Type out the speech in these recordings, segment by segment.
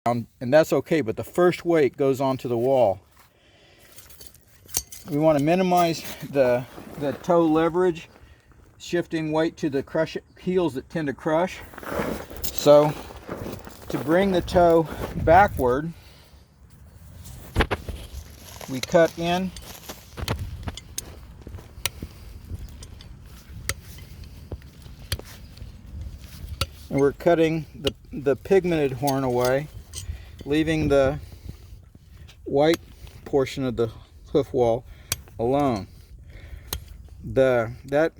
and that's okay, but the first weight goes onto the wall. We want to minimize the toe leverage, shifting weight to the heels that tend to crush. So to bring the toe backward, we cut in and we're cutting the pigmented horn away, leaving the white portion of the hoof wall alone. That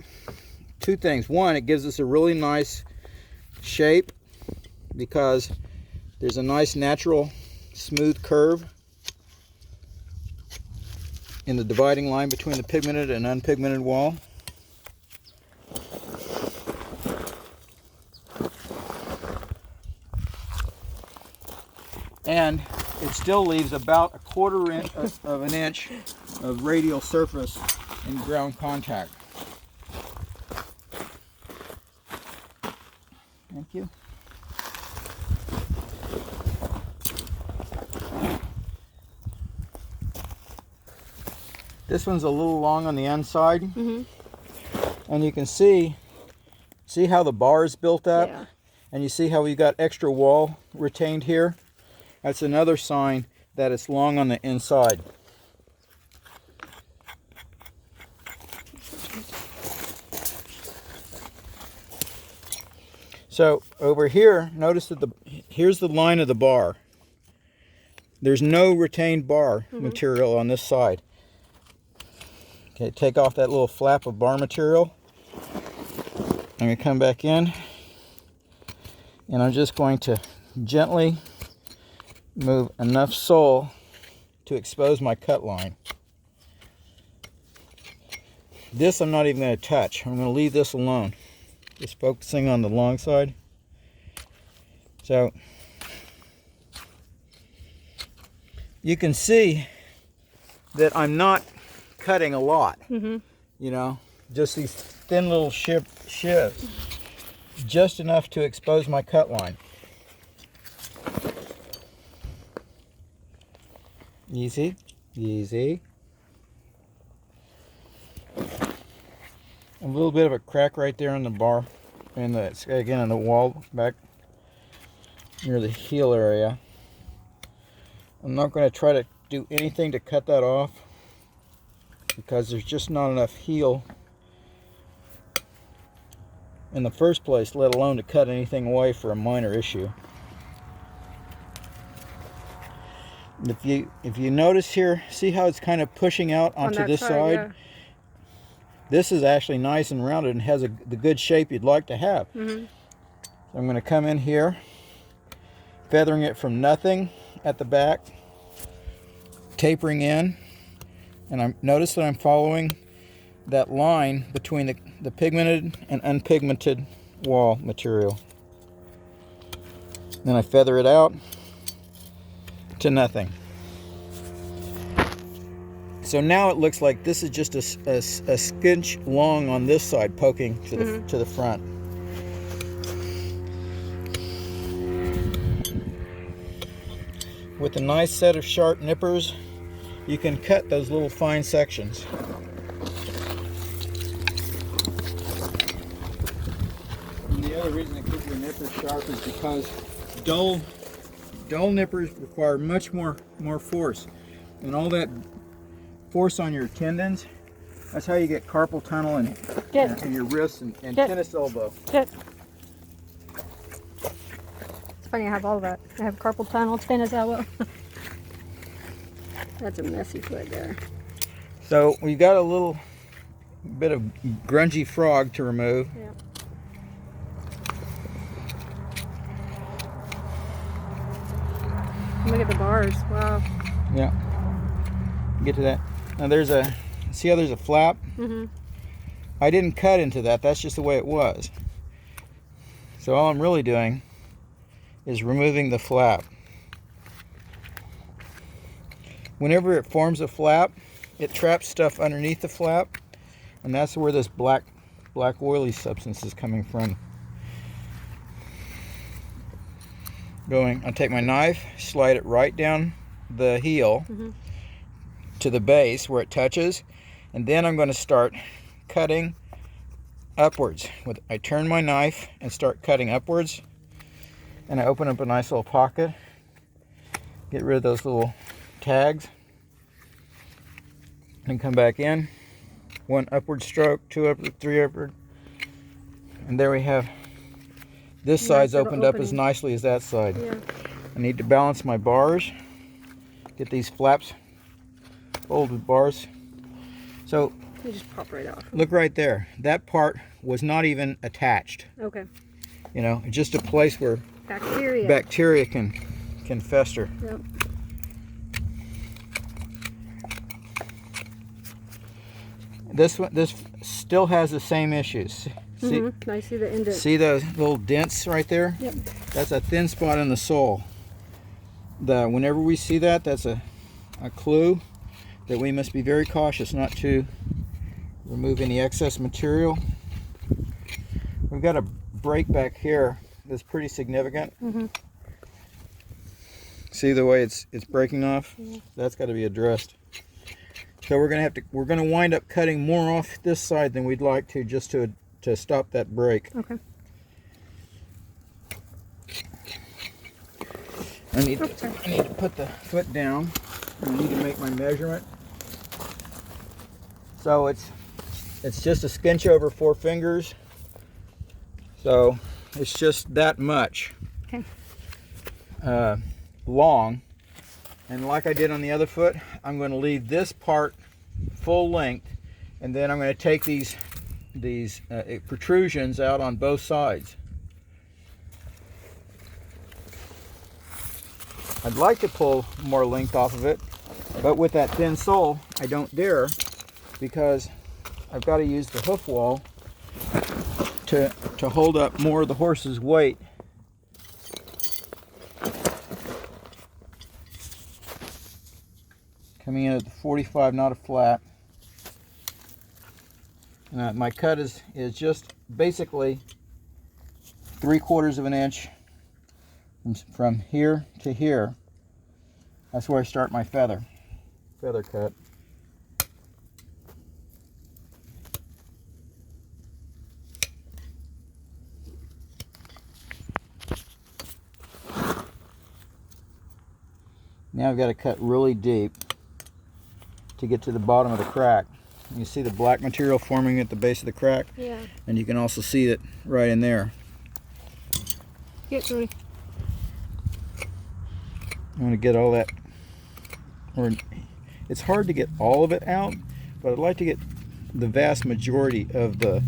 two things. One, it gives us a really nice shape because there's a nice natural smooth curve in the dividing line between the pigmented and unpigmented wall. And it still leaves about 1/4 inch of an inch of radial surface in ground contact. Thank you. This one's a little long on the inside, and you can see how the bar is built up, Yeah. and you see how we got extra wall retained here. That's another sign that it's long on the inside. So over here, notice that here's the line of the bar. There's no retained bar material on this side. Okay, take off that little flap of bar material. I'm going to come back in, and I'm just going to gently move enough sole to expose my cut line. This I'm not even going to touch. I'm going to leave this alone. Just focusing on the long side. So you can see that I'm not cutting a lot. You know, just these thin little shivs, just enough to expose my cut line. Easy, easy. A little bit of a crack right there on the bar, and again on the wall back near the heel area. I'm not going to try to do anything to cut that off because there's just not enough heel in the first place, let alone to cut anything away for a minor issue. If you notice here, see how it's kind of pushing out onto this side? Yeah. This is actually nice and rounded and has the good shape you'd like to have. So I'm going to come in here, feathering it from nothing at the back, tapering in, and notice that I'm following that line between the pigmented and unpigmented wall material. Then I feather it out to nothing. So now it looks like this is just a skinch long on this side, poking to the front. With a nice set of sharp nippers, you can cut those little fine sections. And the other reason to keep your nippers sharp is because dull nippers require much more force, and all that force on your tendons, that's how you get carpal tunnel in your wrists and tennis elbow. It's funny, I have all that. I have carpal tunnel, tennis elbow. That's a messy foot there. So we got a little bit of grungy frog to remove. Yeah. Look at the bars. Wow. Yeah. Get to that. Now see how there's a flap? I didn't cut into that. That's just the way it was. So all I'm really doing is removing the flap. Whenever it forms a flap, it traps stuff underneath the flap, and that's where this black oily substance is coming from. I take my knife, slide it right down the heel to the base where it touches, and then I'm going to start cutting upwards. I turn my knife and start cutting upwards, and I open up a nice little pocket, get rid of those little tags, and come back in. One upward stroke, two upward, three upward, and there we have this side's opened up as nicely as that side. Yeah. I need to balance my bars, get these flaps folded bars. So They just pop right off. look right there. That part was not even attached. Okay. You know, it's just a place where Bacteria. can fester. Yep. This still has the same issues. See, I see the indent. see those little dents right there? Yep. That's a thin spot in the sole. Whenever we see that, that's a clue that we must be very cautious not to remove any excess material. We've got a break back here that's pretty significant. See the way it's breaking off? That's got to be addressed. So we're gonna wind up cutting more off this side than we'd like to, just to stop that break. Okay. I need to put the foot down. I need to make my measurement. So it's just a skinch over 4 fingers. So it's just that much long. And like I did on the other foot, I'm going to leave this part full length, and then I'm going to take these protrusions out on both sides. I'd like to pull more length off of it, but with that thin sole, I don't dare, because I've got to use the hoof wall to hold up more of the horse's weight. Coming in at the 45, not a flat. My cut is just basically 3/4 of an inch from here to here. That's where I start my feather cut. Now I've got to cut really deep to get to the bottom of the crack. You see the black material forming at the base of the crack? Yeah. And you can also see it right in there. Get Rudy. I want to get all that, or it's hard to get all of it out, but I'd like to get the vast majority of the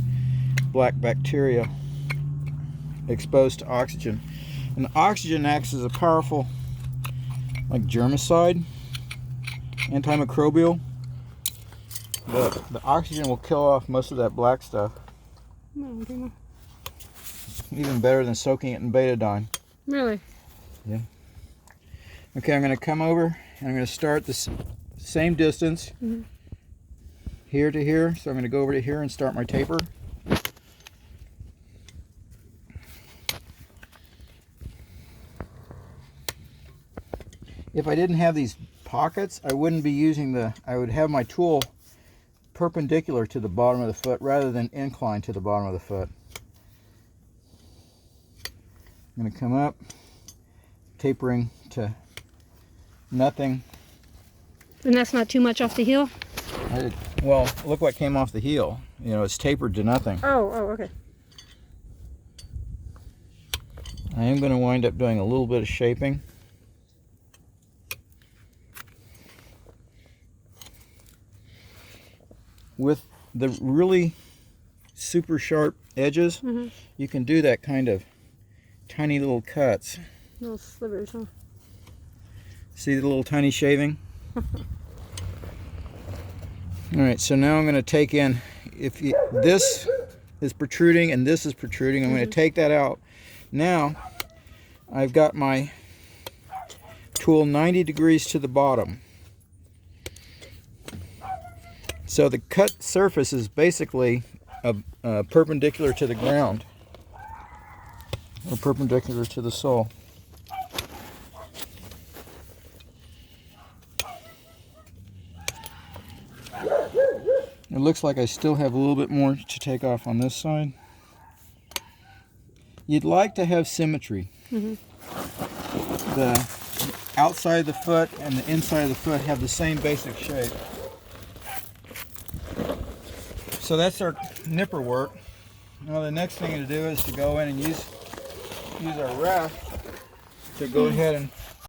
black bacteria exposed to oxygen. And the oxygen acts as a powerful, like, germicide, antimicrobial. The oxygen will kill off most of that black stuff. No, Primo. Even better than soaking it in betadine. Really? Yeah. Okay, I'm going to come over and I'm going to start the same distance here to here. So I'm going to go over to here and start my taper. If I didn't have these pockets, I wouldn't be using I would have my tool perpendicular to the bottom of the foot rather than inclined to the bottom of the foot. I'm going to come up, tapering to nothing. And that's not too much off the heel? Well, look what came off the heel. You know, it's tapered to nothing. Oh, okay. I am going to wind up doing a little bit of shaping. With the really super sharp edges, you can do that kind of tiny little cuts. Little slivers, huh? See the little tiny shaving? Alright, so now I'm going to take in, this is protruding and this is protruding, I'm going to take that out. Now, I've got my tool 90 degrees to the bottom. So the cut surface is basically perpendicular to the ground, or perpendicular to the sole. It looks like I still have a little bit more to take off on this side. You'd like to have symmetry. Mm-hmm. The outside of the foot and the inside of the foot have the same basic shape. So that's our nipper work. Now the next thing to do is to go in and use our raft to go ahead and